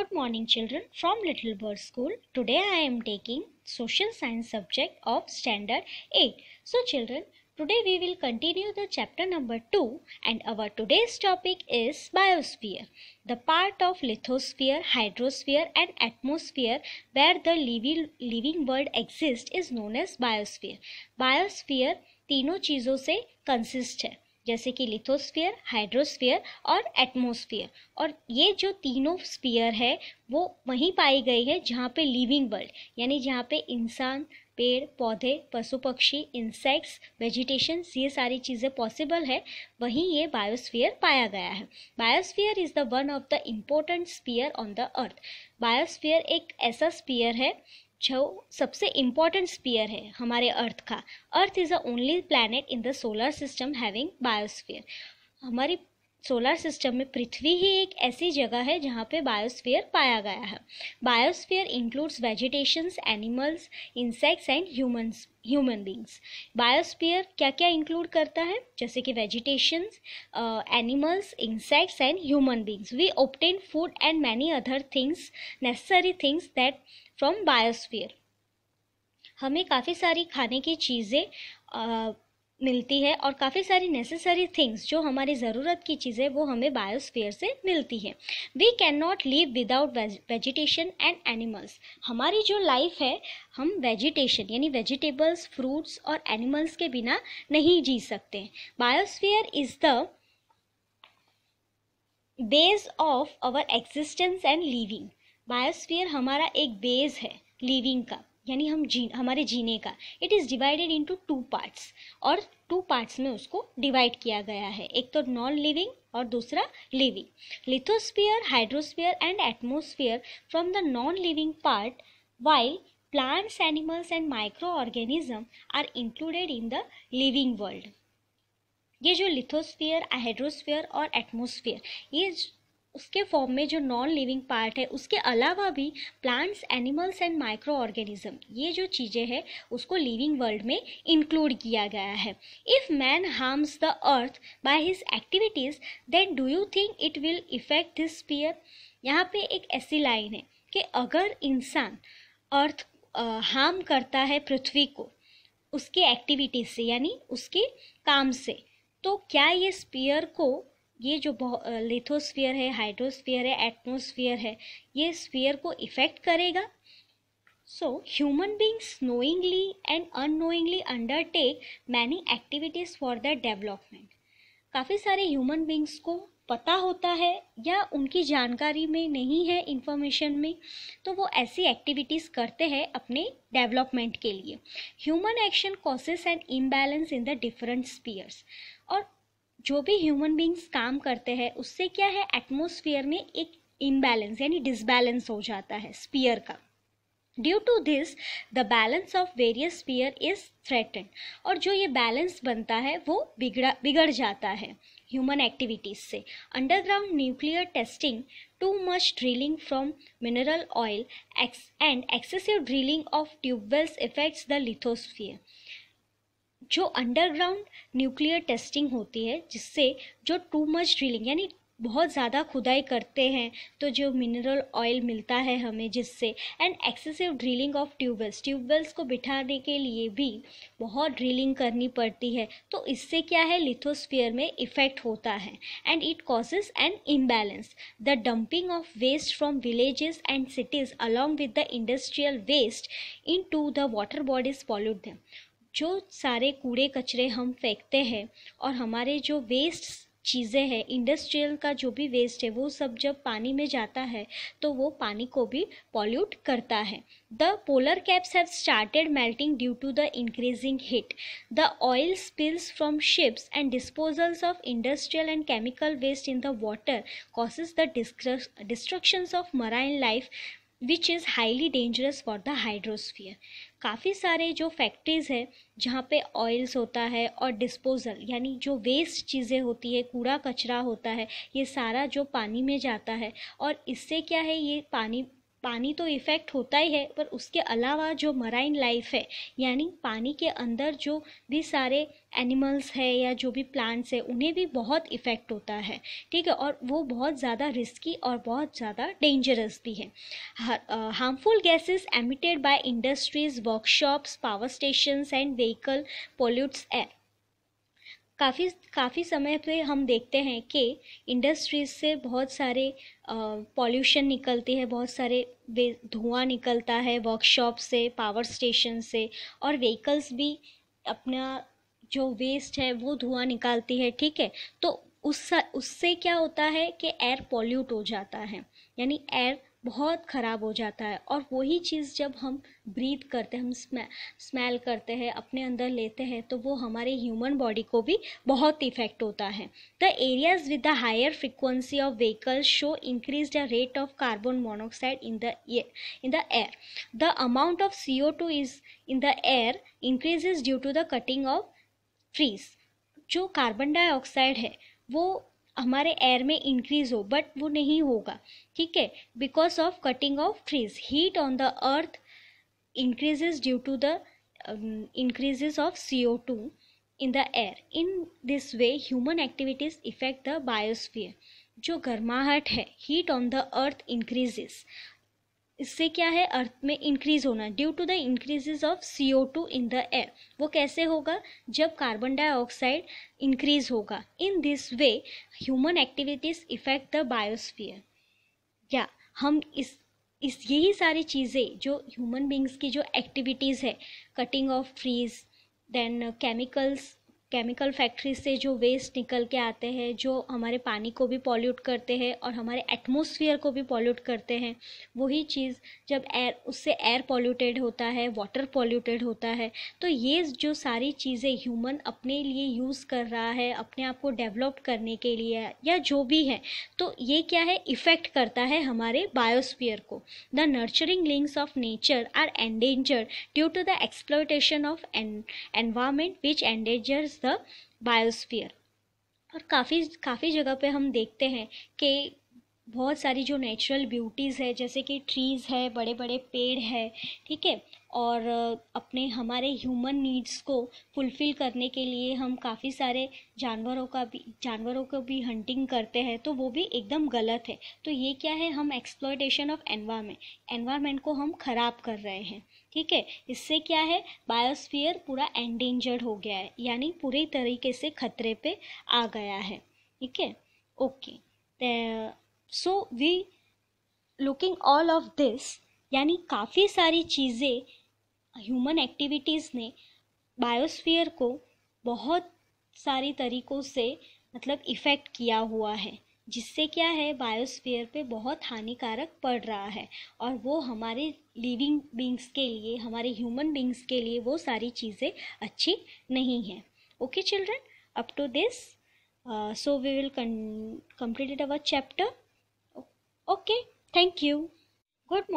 Good morning children from Little Bird School. Today I am taking social science subject of standard 8. So children, today we will continue the chapter number 2 and our today's topic is biosphere. The part of lithosphere, hydrosphere and atmosphere where the living world exists is known as biosphere. Biosphere तीनों चीज़ों से consist है, जैसे कि lithosphere, hydrosphere और atmosphere. और ये जो तीनों स्फीयर है वो वहीं पाई गई है जहाँ पे लिविंग वर्ल्ड यानी जहाँ पे इंसान, पेड़ पौधे, पशु पक्षी, इंसेक्ट्स, वेजिटेशन ये सारी चीज़ें पॉसिबल है, वहीं ये बायोस्फीयर पाया गया है। Biosphere is the one of the important sphere on the earth. Biosphere एक ऐसा स्फीयर है जो सबसे इम्पॉर्टेंट स्फीयर है हमारे अर्थ का। Earth is the only planet in the solar system having biosphere. हमारी सोलर सिस्टम में पृथ्वी ही एक ऐसी जगह है जहाँ पे बायोस्फीयर पाया गया है। Biosphere includes vegetations, animals, insects and human beings. Biosphere क्या क्या इंक्लूड करता है, जैसे कि vegetations, animals, insects and human beings. We obtain food and many other things, necessary things that from biosphere. हमें काफ़ी सारी खाने की चीज़ें मिलती है और काफ़ी सारी नेसेसरी थिंग्स जो हमारी ज़रूरत की चीज़ें वो हमें बायोस्फीयर से मिलती है। We can not live without vegetation and animals. हमारी जो लाइफ है हम वेजिटेशन यानी वेजिटेबल्स, फ्रूट्स और एनिमल्स के बिना नहीं जी सकते। Biosphere is the base of our existence and living. Biosphere हमारा एक बेस है लिविंग का यानी हमारे जीने का। It is divided into 2 parts और 2 पार्ट्स में उसको डिवाइड किया गया है, एक तो नॉन लिविंग और दूसरा living. Lithosphere, hydrosphere and atmosphere from the non living part, while plants, animals and micro organism are included in the living world. ये जो लिथोस्फीयर, हाइड्रोस्फीयर और एटमॉस्फेयर ये उसके फॉर्म में जो नॉन लिविंग पार्ट है, उसके अलावा भी plants, animals and micro organism ये जो चीज़ें हैं उसको लिविंग वर्ल्ड में इंक्लूड किया गया है। If man harms the earth by his activities then do you think it will effect this sphere. यहाँ पे एक ऐसी लाइन है कि अगर इंसान अर्थ हार्म करता है पृथ्वी को उसके एक्टिविटीज़ से यानी उसके काम से, तो क्या ये स्फीयर को, ये जो लिथोस्फीयर है, हाइड्रोस्फीयर है, एटमॉस्फेयर है, ये स्फीयर को इफेक्ट करेगा। So human beings knowingly and unknowingly undertake many activities for the development. काफ़ी सारे ह्यूमन बींग्स को पता होता है या उनकी जानकारी में नहीं है, इंफॉर्मेशन में, तो वो ऐसी एक्टिविटीज़ करते हैं अपने डेवलपमेंट के लिए। Human action causes an imbalance in the different spheres. और जो भी ह्यूमन बींग्स काम करते हैं उससे क्या है, एटमॉस्फेयर में एक इम्बैलेंस यानी डिसबैलेंस हो जाता है स्फीयर का। Due to this the balance of various sphere is threatened. और जो ये बैलेंस बनता है वो बिगड़ जाता है ह्यूमन एक्टिविटीज़ से। Underground nuclear testing, too much drilling from mineral oil and excessive drilling of tube wells effects the lithosphere. जो अंडरग्राउंड न्यूक्लियर टेस्टिंग होती है जिससे जो टू मच ड्रिलिंग यानी बहुत ज़्यादा खुदाई करते हैं तो जो मिनरल ऑयल मिलता है हमें जिससे, and excessive drilling of tube wells को बिठाने के लिए भी बहुत ड्रिलिंग करनी पड़ती है, तो इससे क्या है लिथोस्फीयर में इफ़ेक्ट होता है and it causes an imbalance. The dumping of waste from villages and cities along with the industrial waste into the water bodies pollute them. जो सारे कूड़े कचरे हम फेंकते हैं और हमारे जो वेस्ट चीज़ें हैं, इंडस्ट्रियल का जो भी वेस्ट है वो सब जब पानी में जाता है तो वो पानी को भी पॉल्यूट करता है। The polar caps have started melting due to the increasing heat. The oil spills from ships and disposals of industrial and chemical waste in the water causes the destructions of marine life which is highly dangerous for the hydrosphere. काफ़ी सारे जो factories है जहाँ पे oils होता है और disposal यानी जो वेस्ट चीज़ें होती है, कूड़ा कचरा होता है, ये सारा जो पानी में जाता है और इससे क्या है ये पानी तो इफ़ेक्ट होता ही है, पर उसके अलावा जो मराइन लाइफ है, यानी पानी के अंदर जो भी सारे एनिमल्स है या जो भी प्लांट्स है, उन्हें भी बहुत इफ़ेक्ट होता है, ठीक है। और वो बहुत ज़्यादा रिस्की और बहुत ज़्यादा डेंजरस भी है। Harmful gases emitted by industries, workshops, power stations and vehicle pollutes air. काफ़ी समय पे हम देखते हैं कि इंडस्ट्रीज से बहुत सारे पॉल्यूशन निकलती है, बहुत सारे धुआं निकलता है वर्कशॉप से, पावर स्टेशन से, और व्हीकल्स भी अपना जो वेस्ट है वो धुआं निकालती है, ठीक है। तो उससे क्या होता है कि एयर पॉल्यूट हो जाता है, यानी एयर बहुत ख़राब हो जाता है। और वही चीज़ जब हम ब्रीथ करते हैं, हम स्मेल करते हैं, अपने अंदर लेते हैं, तो वो हमारे ह्यूमन बॉडी को भी बहुत इफेक्ट होता है। The areas with the higher frequency of vehicles show increase the rate of carbon monoxide in the air. The amount of CO2 is in the air increases due to the cutting of trees. जो carbon dioxide है वो हमारे air में increase हो, but वो नहीं होगा, ठीक है, because of cutting of trees. Heat on the earth increases due to the increases of CO2 in the air. In this way human activities affect the biosphere. जो गर्माहट है, heat on the earth increases, इससे क्या है, earth में increase होना, due to the increases of CO2 in the air. वो कैसे होगा, जब कार्बन डाइऑक्साइड इंक्रीज होगा। In this way human activities effect the biosphere. या हम इस यही सारी चीज़ें जो ह्यूमन बींग्स की जो एक्टिविटीज़ है, cutting of trees, then chemical factories से जो वेस्ट निकल के आते हैं, जो हमारे पानी को भी पॉल्यूट करते हैं और हमारे एटमॉस्फेयर को भी पॉल्यूट करते हैं, वही चीज़ जब उससे एयर पॉल्यूटेड होता है, वाटर पॉल्यूटेड होता है, तो ये जो सारी चीज़ें ह्यूमन अपने लिए यूज़ कर रहा है, अपने आप को डेवलप करने के लिए या जो भी है, तो ये क्या है, इफ़ेक्ट करता है हमारे बायोस्फीयर को। The nurturing links of nature are endangered due to the exploitation of environment which endangers the biosphere. और काफ़ी जगह पे हम देखते हैं कि बहुत सारी जो नेचुरल ब्यूटीज़ है, जैसे कि ट्रीज़ है, बड़े बड़े पेड़ है, ठीक है, और अपने हमारे ह्यूमन नीड्स को फुलफ़िल करने के लिए हम काफ़ी सारे जानवरों को भी हंटिंग करते हैं, तो वो भी एकदम गलत है। तो ये क्या है, हम एक्सप्लॉयटेशन ऑफ एनवायरमेंट को हम ख़राब कर रहे हैं, ठीक है। इससे क्या है, बायोस्फीयर पूरा एंडेंजर्ड हो गया है, यानी पूरी तरीके से खतरे पे आ गया है, ठीक है। Okay, so we looking all of this, यानी काफ़ी सारी चीज़ें, ह्यूमन एक्टिविटीज़ ने बायोस्फीयर को बहुत सारी तरीक़ों से मतलब इफ़ेक्ट किया हुआ है, जिससे क्या है, बायोस्फीयर पे बहुत हानिकारक पड़ रहा है, और वो हमारे लिविंग बींग्स के लिए, हमारे ह्यूमन बींग्स के लिए वो सारी चीज़ें अच्छी नहीं हैं। Okay children, up to this so we will complete our chapter. Okay, thank you. Good morning.